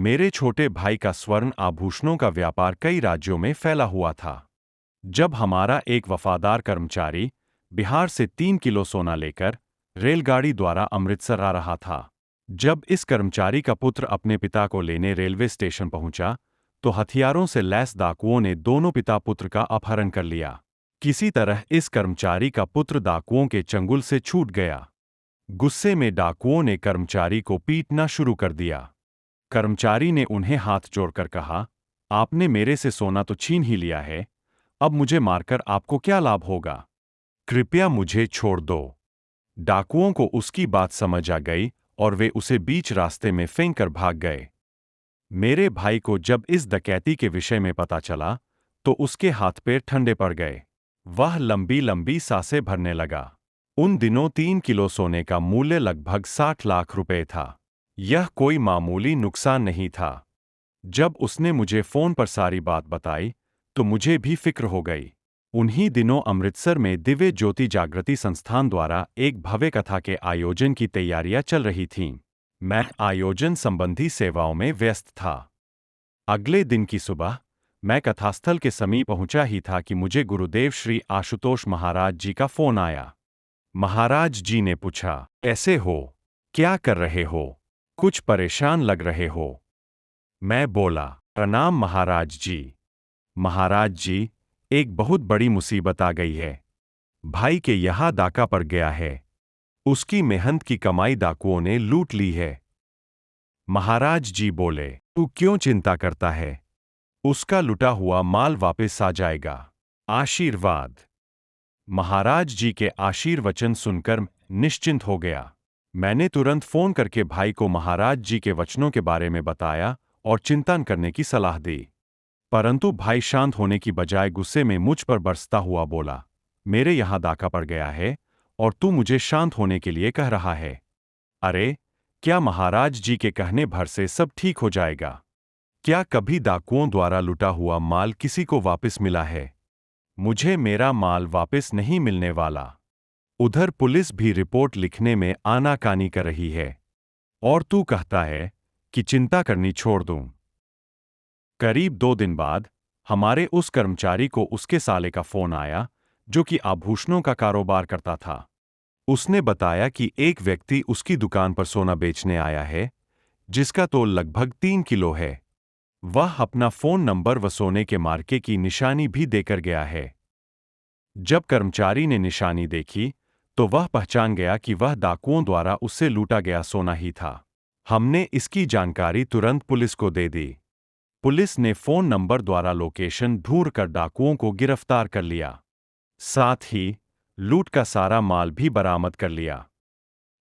मेरे छोटे भाई का स्वर्ण आभूषणों का व्यापार कई राज्यों में फैला हुआ था। जब हमारा एक वफादार कर्मचारी बिहार से 3 किलो सोना लेकर रेलगाड़ी द्वारा अमृतसर आ रहा था, जब इस कर्मचारी का पुत्र अपने पिता को लेने रेलवे स्टेशन पहुंचा, तो हथियारों से लैस डाकुओं ने दोनों पिता पुत्र का अपहरण कर लिया। किसी तरह इस कर्मचारी का पुत्र डाकुओं के चंगुल से छूट गया। गुस्से में डाकुओं ने कर्मचारी को पीटना शुरू कर दिया। कर्मचारी ने उन्हें हाथ जोड़कर कहा, आपने मेरे से सोना तो छीन ही लिया है, अब मुझे मारकर आपको क्या लाभ होगा? कृपया मुझे छोड़ दो। डाकुओं को उसकी बात समझ आ गई और वे उसे बीच रास्ते में फेंक कर भाग गए। मेरे भाई को जब इस डकैती के विषय में पता चला, तो उसके हाथ पैर ठंडे पड़ गए। वह लंबी लंबी सांसें भरने लगा। उन दिनों 3 किलो सोने का मूल्य लगभग 60 लाख रुपए था। यह कोई मामूली नुकसान नहीं था। जब उसने मुझे फोन पर सारी बात बताई, तो मुझे भी फिक्र हो गई। उन्हीं दिनों अमृतसर में दिव्य ज्योति जागृति संस्थान द्वारा एक भव्य कथा के आयोजन की तैयारियां चल रही थीं। मैं आयोजन संबंधी सेवाओं में व्यस्त था। अगले दिन की सुबह मैं कथास्थल के समीप पहुंचा ही था कि मुझे गुरुदेव श्री आशुतोष महाराज जी का फोन आया। महाराज जी ने पूछा, कैसे हो? क्या कर रहे हो? कुछ परेशान लग रहे हो। मैं बोला, प्रणाम महाराज जी। महाराज जी, एक बहुत बड़ी मुसीबत आ गई है। भाई के यहाँ डाका पड़ गया है। उसकी मेहनत की कमाई डाकुओं ने लूट ली है। महाराज जी बोले, तू क्यों चिंता करता है? उसका लुटा हुआ माल वापस आ जाएगा। आशीर्वाद। महाराज जी के आशीर्वचन सुनकर निश्चिंत हो गया। मैंने तुरंत फोन करके भाई को महाराज जी के वचनों के बारे में बताया और चिंता न करने की सलाह दी। परंतु भाई शांत होने की बजाय गुस्से में मुझ पर बरसता हुआ बोला, मेरे यहाँ डाका पड़ गया है और तू मुझे शांत होने के लिए कह रहा है। अरे, क्या महाराज जी के कहने भर से सब ठीक हो जाएगा? क्या कभी डाकुओं द्वारा लुटा हुआ माल किसी को वापस मिला है? मुझे मेरा माल वापस नहीं मिलने वाला। उधर पुलिस भी रिपोर्ट लिखने में आनाकानी कर रही है। और तू कहता है कि चिंता करनी छोड़ दूं। करीब 2 दिन बाद हमारे उस कर्मचारी को उसके साले का फोन आया, जो कि आभूषणों का कारोबार करता था। उसने बताया कि एक व्यक्ति उसकी दुकान पर सोना बेचने आया है, जिसका तोल लगभग 3 किलो है। वह अपना फोन नंबर व सोने के मार्के की निशानी भी देकर गया है। जब कर्मचारी ने निशानी देखी, तो वह पहचान गया कि वह डाकुओं द्वारा उससे लूटा गया सोना ही था। हमने इसकी जानकारी तुरंत पुलिस को दे दी। पुलिस ने फोन नंबर द्वारा लोकेशन ढूंढकर डाकुओं को गिरफ्तार कर लिया। साथ ही लूट का सारा माल भी बरामद कर लिया।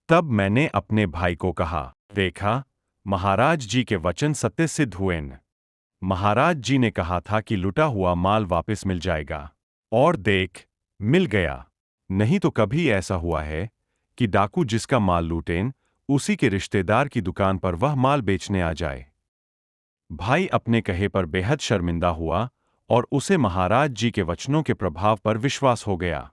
तब मैंने अपने भाई को कहा, देखा, महाराज जी के वचन सत्य सिद्ध हुए न। महाराज जी ने कहा था कि लुटा हुआ माल वापस मिल जाएगा। और देख, मिल गया। नहीं तो कभी ऐसा हुआ है कि डाकू जिसका माल लूटें, उसी के रिश्तेदार की दुकान पर वह माल बेचने आ जाए। भाई अपने कहे पर बेहद शर्मिंदा हुआ और उसे महाराज जी के वचनों के प्रभाव पर विश्वास हो गया।